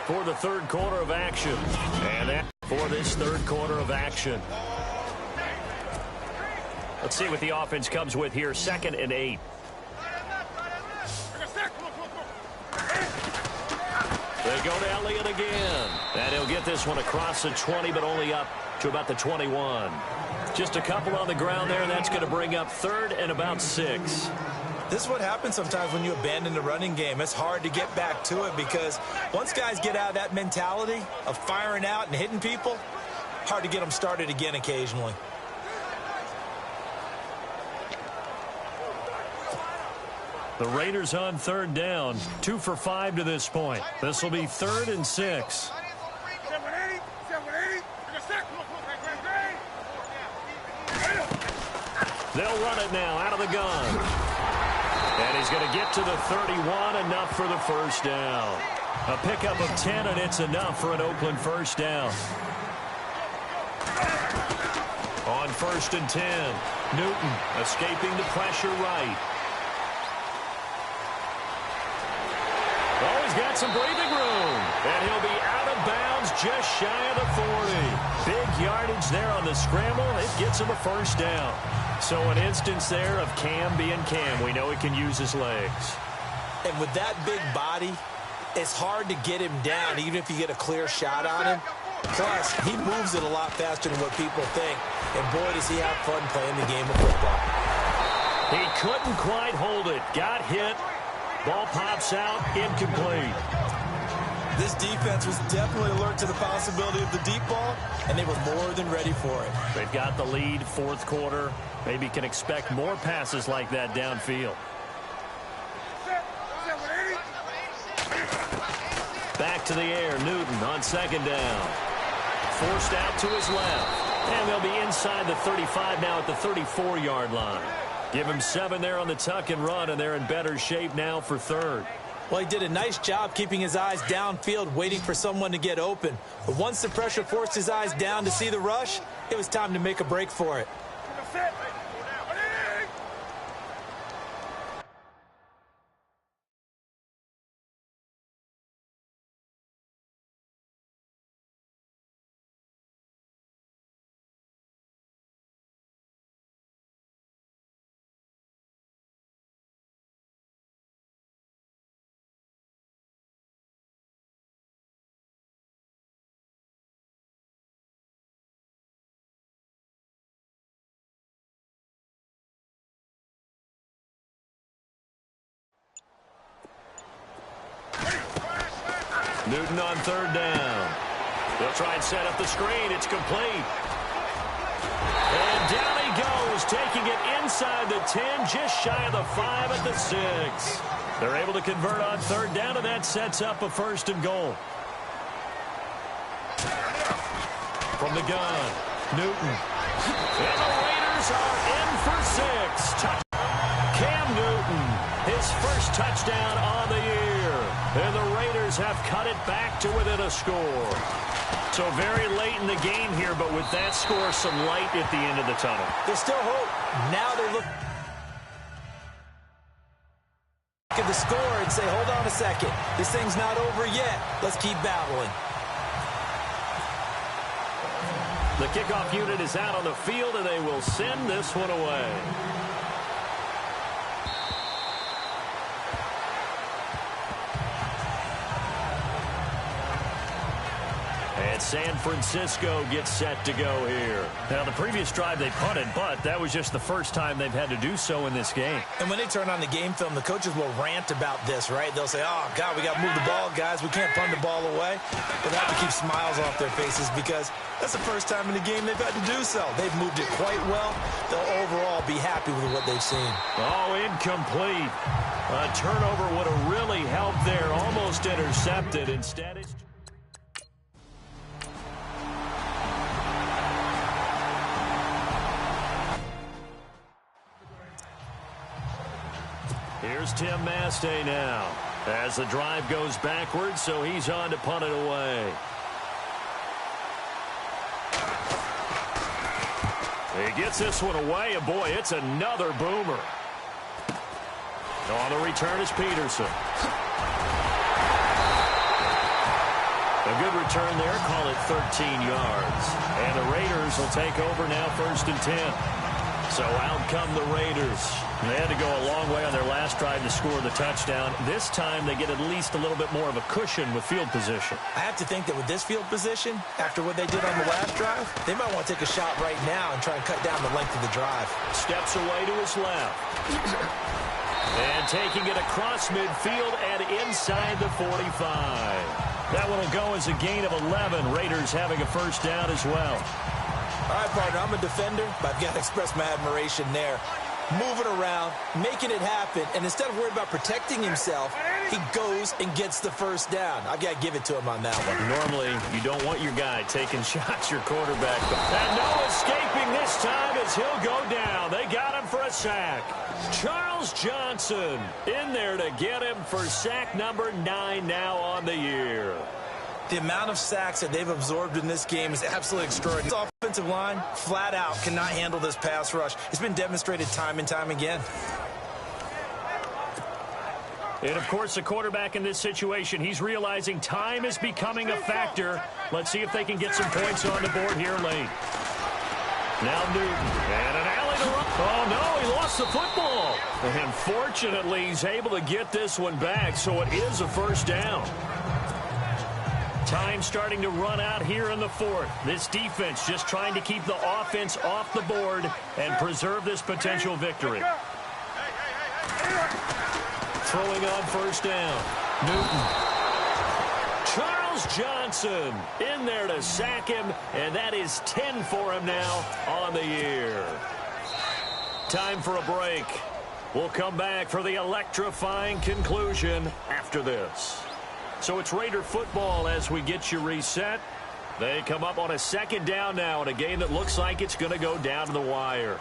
for the third quarter of action. And that for this third quarter of action. Let's see what the offense comes with here. 2nd and 8. They go to Elliott again. And he'll get this one across the 20, but only up to about the 21. Just a couple on the ground there, and that's going to bring up 3rd and about 6. This is what happens sometimes when you abandon the running game. It's hard to get back to it because once guys get out of that mentality of firing out and hitting people, hard to get them started again occasionally. The Raiders on 3rd down, 2 for 5 to this point. This will be 3rd and 6. They'll run it now out of the gun. And he's going to get to the 31, enough for the first down. A pickup of 10, and it's enough for an Oakland first down. On 1st and 10, Newton escaping the pressure right. Oh, he's got some breathing room. And he'll be out of bounds just shy of the 40. Big yardage there on the scramble. It gets him a first down. So an instance there of Cam being Cam. We know he can use his legs. And with that big body, it's hard to get him down even if you get a clear shot on him. Plus, he moves it a lot faster than what people think. And boy, does he have fun playing the game of football. He couldn't quite hold it. Got hit. Ball pops out, incomplete. This defense was definitely alert to the possibility of the deep ball, and they were more than ready for it. They've got the lead, 4th quarter. Maybe can expect more passes like that downfield. Back to the air, Newton on 2nd down. Forced out to his left. And they'll be inside the 35 now at the 34-yard line. Give him 7 there on the tuck and run, and they're in better shape now for 3rd. Well, he did a nice job keeping his eyes downfield, waiting for someone to get open. But once the pressure forced his eyes down to see the rush, it was time to make a break for it. Newton on 3rd down. They'll try and set up the screen. It's complete. And down he goes, taking it inside the 10, just shy of the 5 at the 6. They're able to convert on 3rd down, and that sets up a 1st and goal. From the gun, Newton. And the Raiders are in for 6. Cam Newton, his first touchdown on the year. And the Raiders have cut it back to within a score. So very late in the game here, but with that score, some light at the end of the tunnel. There's still hope. Now they look at the score and say, hold on a second. This thing's not over yet. Let's keep battling. The kickoff unit is out on the field, and they will send this one away. And San Francisco gets set to go here. Now, the previous drive they punted, but that was just the first time they've had to do so in this game. And when they turn on the game film, the coaches will rant about this, right? They'll say, oh, God, we got to move the ball, guys. We can't punt the ball away. But they have to keep smiles off their faces because that's the first time in the game they've had to do so. They've moved it quite well. They'll overall be happy with what they've seen. Oh, incomplete. A turnover would have really helped there. Almost intercepted. Instead, it's... Here's Tim Mastay now as the drive goes backwards, so he's on to punt it away. He gets this one away, and boy, it's another boomer. On the return is Peterson. good return there. Call it 13 yards. And the Raiders will take over now, 1st and 10. So out come the Raiders. They had to go a long way on their last drive to score the touchdown. This time they get at least a little bit more of a cushion with field position. I have to think that with this field position, after what they did on the last drive, they might want to take a shot right now and try and cut down the length of the drive. Steps away to his left. And taking it across midfield and inside the 45. That one will go as a gain of 11. Raiders having a 1st down as well. All right, partner, I'm a defender, but I've got to express my admiration there. Moving around, making it happen, and instead of worrying about protecting himself, he goes and gets the 1st down. I've got to give it to him on that one. Normally, you don't want your guy taking shots, your quarterback. And no escaping this time as he'll go down. They got him for a sack. Charles Johnson in there to get him for sack number 9 now on the year. The amount of sacks that they've absorbed in this game is absolutely extraordinary. This offensive line, flat out, cannot handle this pass rush. It's been demonstrated time and time again. And, of course, the quarterback in this situation, he's realizing time is becoming a factor. Let's see if they can get some points on the board here late. Now Newton, and an alley to run. Oh, no, he lost the football. And fortunately, he's able to get this one back, so it is a 1st down. Time starting to run out here in the 4th. This defense just trying to keep the offense off the board and preserve this potential victory. Throwing on 1st down. Newton. Charles Johnson in there to sack him, and that is 10 for him now on the year. Time for a break. We'll come back for the electrifying conclusion after this. So it's Raider football as we get you reset. They come up on a 2nd down now in a game that looks like it's going to go down to the wire.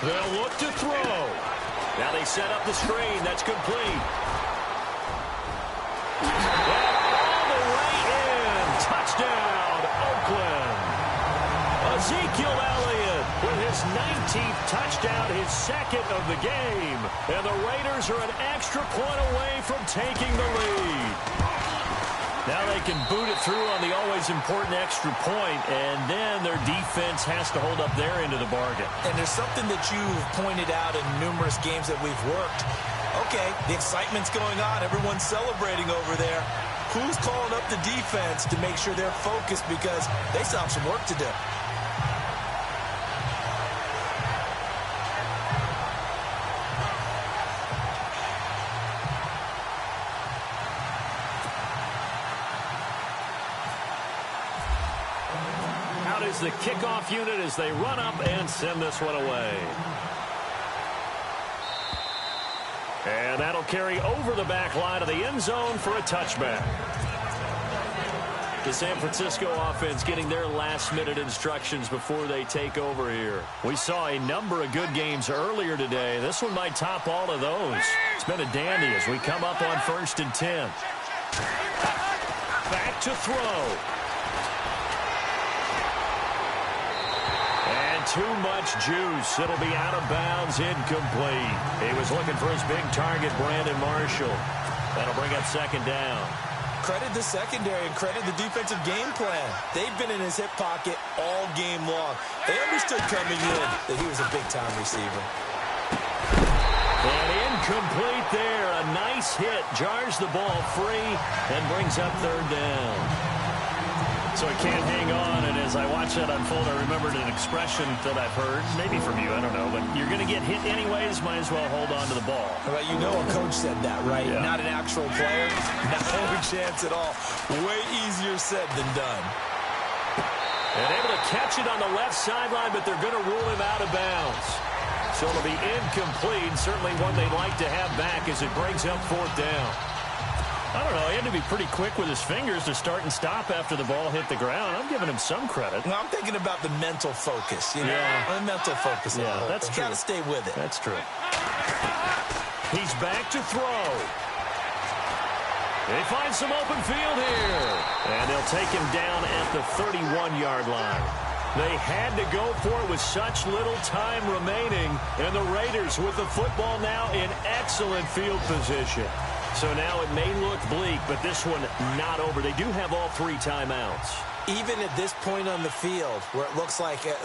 They'll look to throw. Now they set up the screen. That's complete. And all the way in. Touchdown, Oakland. Ezekiel Elliott with his 19th touchdown, his 2nd of the game. And the Raiders are an extra point away from taking the lead. Now they can boot it through on the always important extra point, and then their defense has to hold up their end of the bargain. And there's something that you've pointed out in numerous games that we've worked. Okay, the excitement's going on. Everyone's celebrating over there. Who's calling up the defense to make sure they're focused because they still have some work to do? Is the kickoff unit as they run up and send this one away. And that'll carry over the back line of the end zone for a touchback. The San Francisco offense getting their last-minute instructions before they take over here. We saw a number of good games earlier today. This one might top all of those. It's been a dandy as we come up on 1st and 10. Back to throw. Too much juice. It'll be out of bounds, incomplete. He was looking for his big target, Brandon Marshall. That'll bring up 2nd down. Credit the secondary and credit the defensive game plan. They've been in his hip pocket all game long. They understood coming in that he was a big-time receiver. And incomplete there. A nice hit. Jars the ball free and brings up 3rd down. So he can't hang on, and as I watch that unfold, I remembered an expression that I've heard, maybe from you, I don't know, but you're going to get hit anyways, might as well hold on to the ball. Well, you know a coach said that, right? Yeah. Not an actual player. Not a chance at all. Way easier said than done. And able to catch it on the left sideline, but they're going to rule him out of bounds. So it'll be incomplete, certainly one they'd like to have back as it brings up 4th down. I don't know. He had to be pretty quick with his fingers to start and stop after the ball hit the ground. I'm giving him some credit. Well, I'm thinking about the mental focus. You know? Yeah. The mental focus. Yeah, that's true. Got to stay with it. That's true. He's back to throw. They find some open field here. And they'll take him down at the 31-yard line. They had to go for it with such little time remaining, and the Raiders with the football now in excellent field position. So now it may look bleak, but this one not over. They do have all 3 timeouts. Even at this point on the field, where it looks like, you're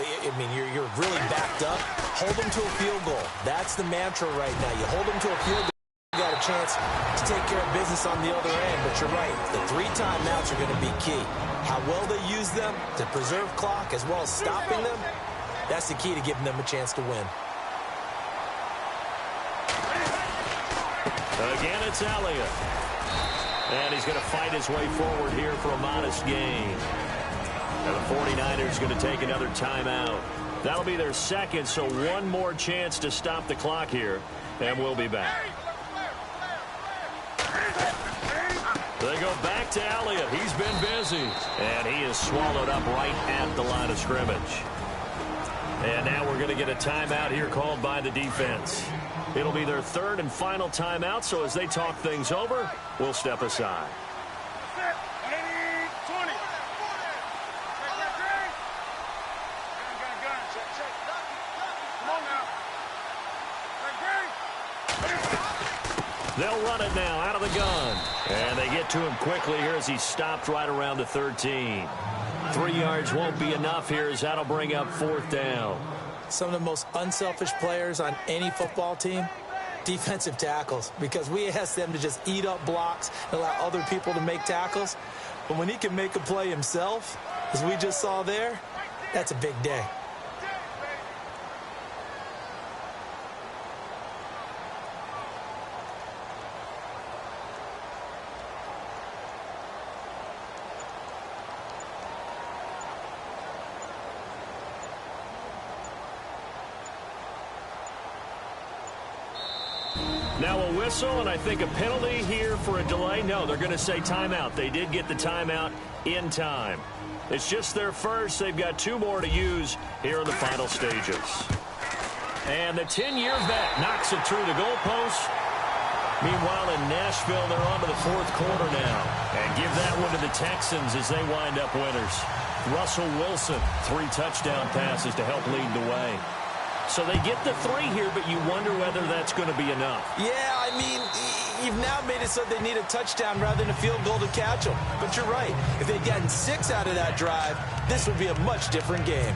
really backed up, hold them to a field goal. That's the mantra right now. You hold them to a field goal, you got a chance to take care of business on the other end. But you're right, the 3 timeouts are going to be key. How well they use them to preserve clock as well as stopping them, that's the key to giving them a chance to win. Again, it's Elliott. And he's going to fight his way forward here for a modest gain. And the 49ers going to take another timeout. That'll be their second, so one more chance to stop the clock here, and we'll be back. They go back to Elliott. He's been busy. And he is swallowed up right at the line of scrimmage. And now we're going to get a timeout here called by the defense. It'll be their 3rd and final timeout, so as they talk things over, we'll step aside. They'll run it now out of the gun. And they get to him quickly here as he stopped right around the 13. 3 yards won't be enough here as that'll bring up 4th down. Some of the most unselfish players on any football team, defensive tackles, because we ask them to just eat up blocks and allow other people to make tackles. But when he can make a play himself, as we just saw there, that's a big day. Now a whistle, and I think a penalty here for a delay. No, they're going to say timeout. They did get the timeout in time. It's just their first. They've got 2 more to use here in the final stages. And the 10-year vet knocks it through the goalpost. Meanwhile, in Nashville, they're on to the 4th quarter now. And give that one to the Texans as they wind up winners. Russell Wilson, 3 touchdown passes to help lead the way. So they get the 3 here, but you wonder whether that's going to be enough. Yeah, you've now made it so they need a touchdown rather than a field goal to catch them. But you're right. If they'd gotten 6 out of that drive, this would be a much different game.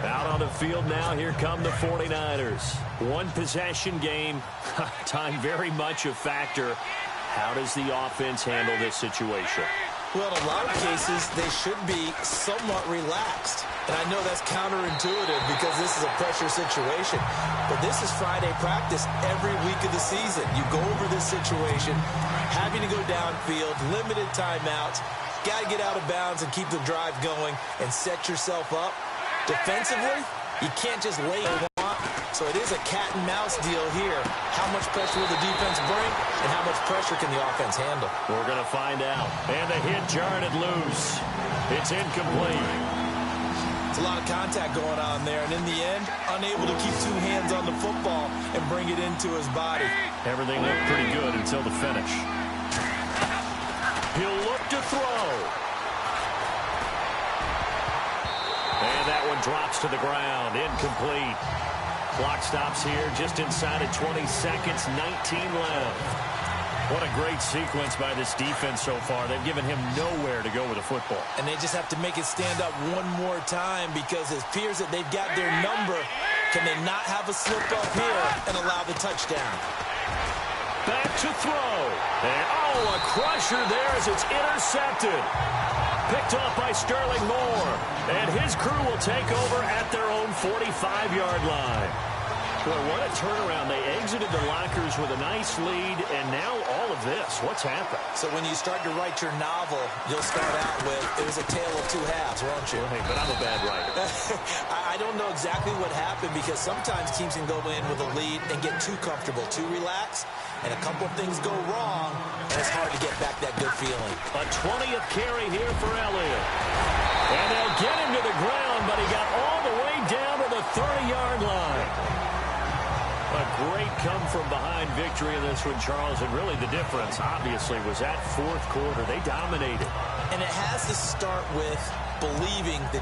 Out on the field now, here come the 49ers. 1 possession game, time very much a factor. How does the offense handle this situation? Well, in a lot of cases, they should be somewhat relaxed. And I know that's counterintuitive because this is a pressure situation. But this is Friday practice every week of the season. You go over this situation, having to go downfield, limited timeouts, got to get out of bounds and keep the drive going and set yourself up. Defensively, you can't just lay it on. So it is a cat-and-mouse deal here. How much pressure will the defense bring, and how much pressure can the offense handle? We're going to find out. And the hit jarred it loose. It's incomplete. It's a lot of contact going on there, and in the end, unable to keep 2 hands on the football and bring it into his body. Everything looked pretty good until the finish. He'll look to throw. And that one drops to the ground. Incomplete. Clock stops here just inside of 20 seconds, 19 left. What a great sequence by this defense so far. They've given him nowhere to go with the football. And they just have to make it stand up one more time because it appears that they've got their number. Can they not have a slip up here and allow the touchdown? Back to throw. And, a crusher there as it's intercepted. Picked off by Sterling Moore. And his crew will take over at their own 45-yard line. Boy, what a turnaround. They exited the lockers with a nice lead, and now all of this. What's happened? So when you start to write your novel, you'll start out with, it was a tale of 2 halves, won't you? Hey, but I'm a bad writer. I don't know exactly what happened because sometimes teams can go in with a lead and get too comfortable, too relaxed, and a couple of things go wrong, and it's hard to get back that good feeling. A 20th carry here for Elliott. And they'll get him to the ground, but he got all the way down to the 30-yard line. A great come-from-behind victory in this one, Charles, and really the difference, obviously, was that 4th quarter. They dominated. And it has to start with believing that